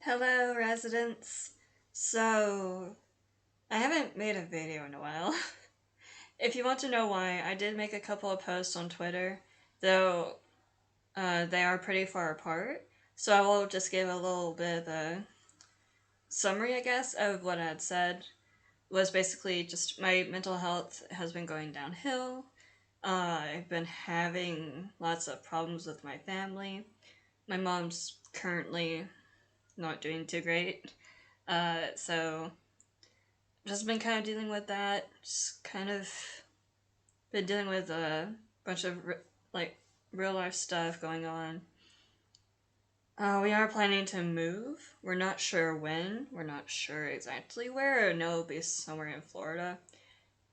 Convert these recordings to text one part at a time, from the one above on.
Hello, residents. So, I haven't made a video in a while. If you want to know why, I did make a couple of posts on Twitter, though they are pretty far apart. So I will just give a little bit of a summary, I guess, of what I had said. Was basically just my mental health has been going downhill. I've been having lots of problems with my family. My mom's currently not doing too great. So just been kind of dealing with that. Just kind of been dealing with a bunch of like real life stuff going on. We are planning to move. We're not sure when. We're not sure exactly where. I know it'll be somewhere in Florida,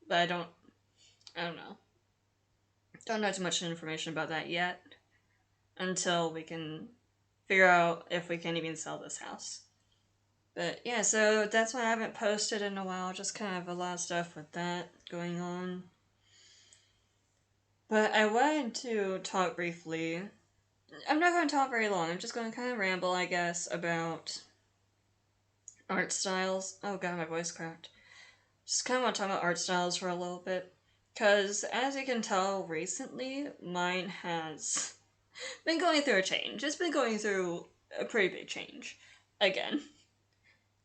but I don't know. Don't know too much information about that yet until we can figure out if we can even sell this house. But yeah, so that's why I haven't posted in a while. Just kind of a lot of stuff with that going on. But I wanted to talk briefly. I'm not going to talk very long. I'm just going to kind of ramble, I guess, about art styles. Oh god, my voice cracked. Just kind of want to talk about art styles for a little bit. Because, as you can tell recently, mine has been going through a change. It's been going through a pretty big change. Again.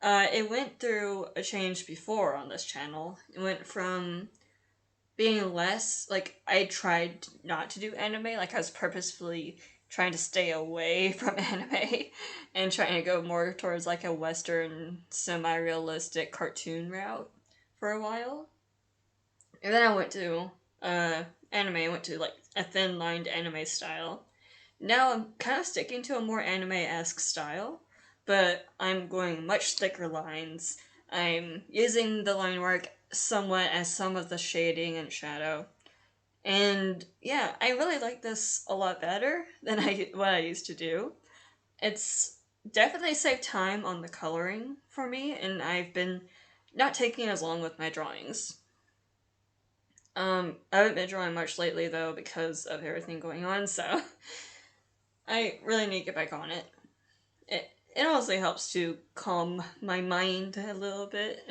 It went through a change before on this channel. It went from being less, like, I tried not to do anime, like, I was purposefully trying to stay away from anime and trying to go more towards, like, a Western, semi-realistic cartoon route for a while. And then I went to, anime, I went to, like, a thin-lined anime style. Now I'm kind of sticking to a more anime-esque style, but I'm going much thicker lines. I'm using the line work somewhat as some of the shading and shadow. And yeah, I really like this a lot better than what I used to do. It's definitely saved time on the coloring for me, and I've been not taking as long with my drawings. I haven't been drawing much lately though because of everything going on, so I really need to get back on it. It honestly helps to calm my mind a little bit.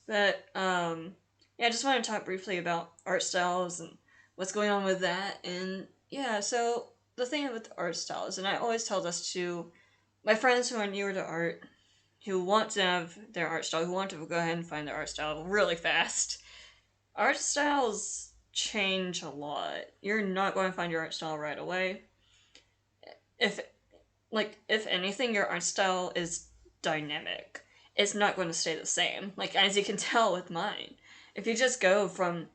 But yeah, I just want to talk briefly about art styles and what's going on with that. And yeah, so the thing with art styles, and I always tell this to my friends who are newer to art, who want to have their art style, who want to go ahead and find their art style really fast. Art styles change a lot. You're not going to find your art style right away. If if anything, your art style is dynamic. It's not going to stay the same. Like, as you can tell with mine. If you just go from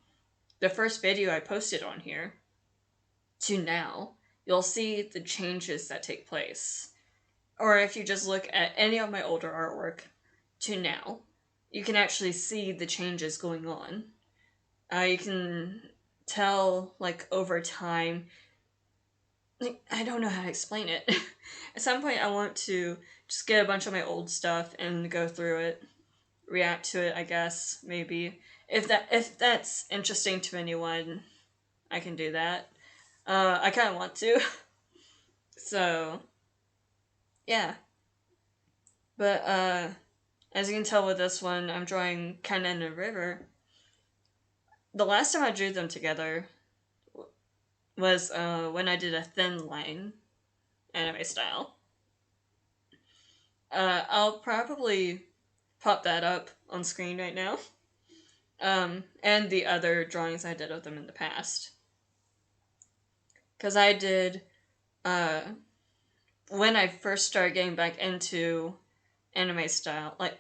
the first video I posted on here to now, you'll see the changes that take place. Or if you just look at any of my older artwork to now, you can actually see the changes going on. You can tell, like, over time, like, I don't know how to explain it. At some point, I want to just get a bunch of my old stuff and go through it, react to it. I guess maybe if that's interesting to anyone, I can do that. I kind of want to. So yeah, but as you can tell with this one, I'm drawing kind of in a river. The last time I drew them together was when I did a thin line anime style. I'll probably pop that up on screen right now. And the other drawings I did of them in the past. Because I did, when I first started getting back into anime style, like,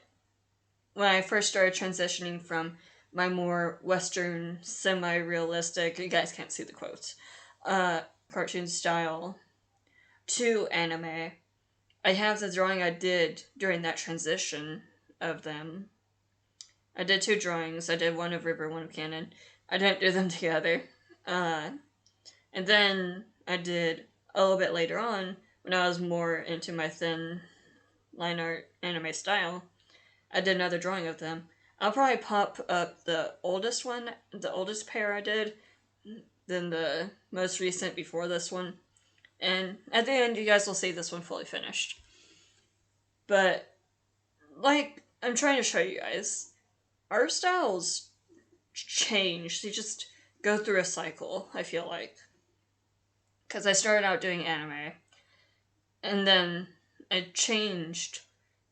when I first started transitioning from my more Western, semi-realistic, you guys can't see the quotes, cartoon style to anime, I have the drawing I did during that transition of them. I did two drawings. I did one of River, one of Cannon. I didn't do them together. And then I did a little bit later on, when I was more into my thin line art anime style, I did another drawing of them. I'll probably pop up the oldest one, the oldest pair I did, then the most recent before this one. And at the end, you guys will see this one fully finished. But, like, I'm trying to show you guys, art styles change. They just go through a cycle, I feel like. Because I started out doing anime, and then I changed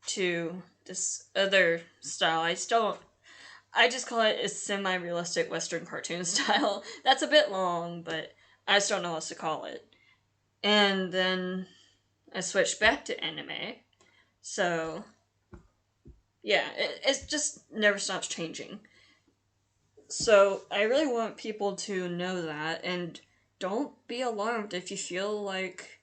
to this other style. I just call it a semi-realistic Western cartoon style. That's a bit long, but I just don't know what else to call it. And then I switched back to anime. So, yeah, it just never stops changing. So, I really want people to know that, and don't be alarmed if you feel like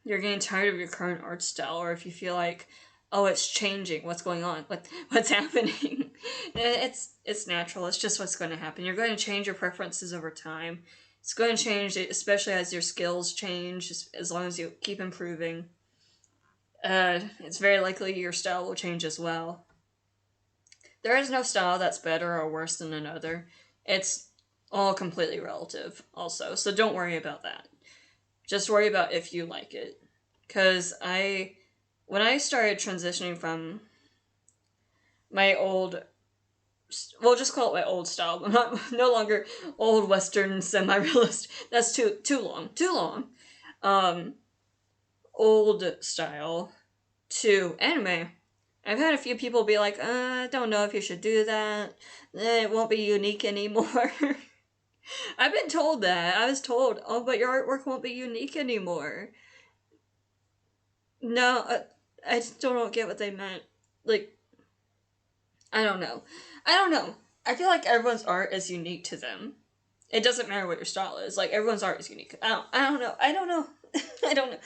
you're getting tired of your current art style, or if you feel like, oh, it's changing, what's going on, what's happening. It's natural. It's just what's going to happen. You're going to change your preferences over time. It's going to change, especially as your skills change. As long as you keep improving, it's very likely your style will change as well. There is no style that's better or worse than another. It's all completely relative, also. So don't worry about that. Just worry about if you like it. Because when I started transitioning from my old, we'll just call it my old style, but no longer old Western semi-realist. That's too long. Um, Old style to anime. I've had a few people be like, I don't know if you should do that. It won't be unique anymore. I've been told that. I was told, oh, but your artwork won't be unique anymore. No, I still don't get what they meant. Like, I don't know. I feel like everyone's art is unique to them. It doesn't matter what your style is. Like, everyone's art is unique. I don't know. I don't know. I don't know.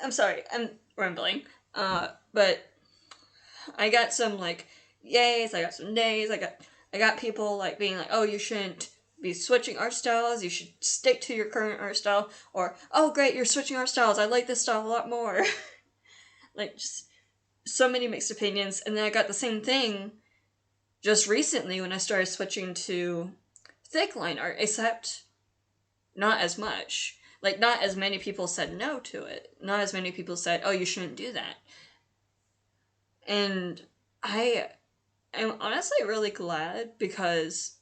I'm sorry. I'm rambling. But I got some, like, yays. I got some nays. I got people, like, being like, oh, you shouldn't be switching art styles. You should stick to your current art style. Or, oh, great, you're switching art styles. I like this style a lot more. Like, just so many mixed opinions. And then I got the same thing just recently when I started switching to thick line art, except not as much. Like, not as many people said no to it. Not as many people said, oh, you shouldn't do that. And I'm honestly really glad, because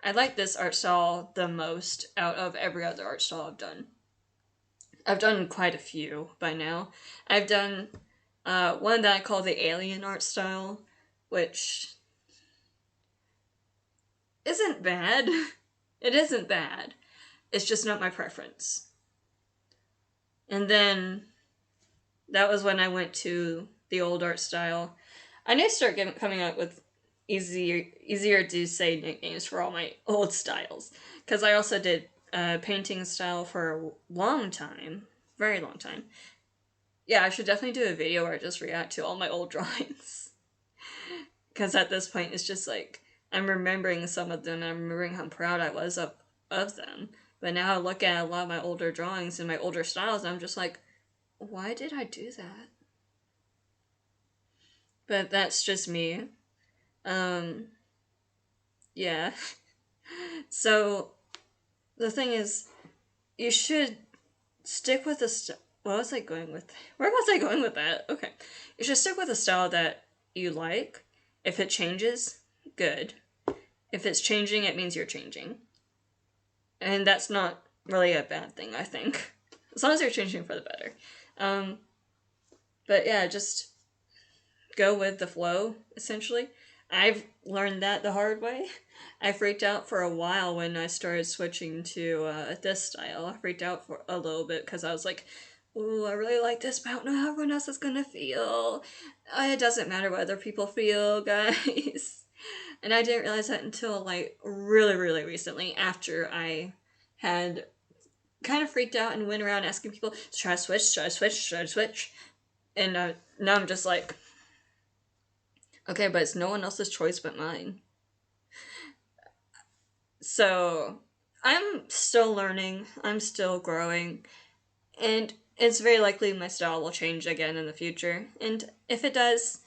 I like this art style the most out of every other art style I've done. I've done quite a few by now. I've done one that I call the alien art style, which isn't bad. It isn't bad. It's just not my preference. And then that was when I went to the old art style. I need to start coming up with easier to say nicknames for all my old styles, because I also did painting style for a long time, very long time. Yeah, I should definitely do a video where I just react to all my old drawings, because at this point it's just like I'm remembering some of them, and I'm remembering how proud I was of them. But now I look at a lot of my older drawings and my older styles, and I'm just like, why did I do that? But that's just me. Yeah. So, the thing is, you should stick with what was I going with? Where was I going with that? Okay. You should stick with a style that you like. If it changes, good. If it's changing, it means you're changing. And that's not really a bad thing, I think. As long as you're changing for the better. But yeah, just go with the flow, essentially. I've learned that the hard way. I freaked out for a while when I started switching to this style. I freaked out for a little bit because I was like, ooh, I really like this, but I don't know how everyone else is gonna feel. It doesn't matter what other people feel, guys. And I didn't realize that until, like, really, really recently, after I had kind of freaked out and went around asking people, should I switch, should I switch, should I switch? And now I'm just like, okay, but it's no one else's choice but mine. So, I'm still learning, I'm still growing, and it's very likely my style will change again in the future. And if it does,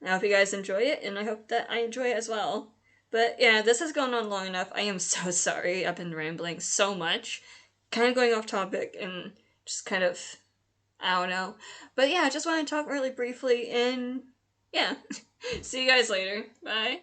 I hope you guys enjoy it, and I hope that I enjoy it as well. But yeah, this has gone on long enough. I am so sorry. I've been rambling so much. Kind of going off topic and just kind of, I don't know. But yeah, I just want to talk really briefly and yeah. See you guys later. Bye.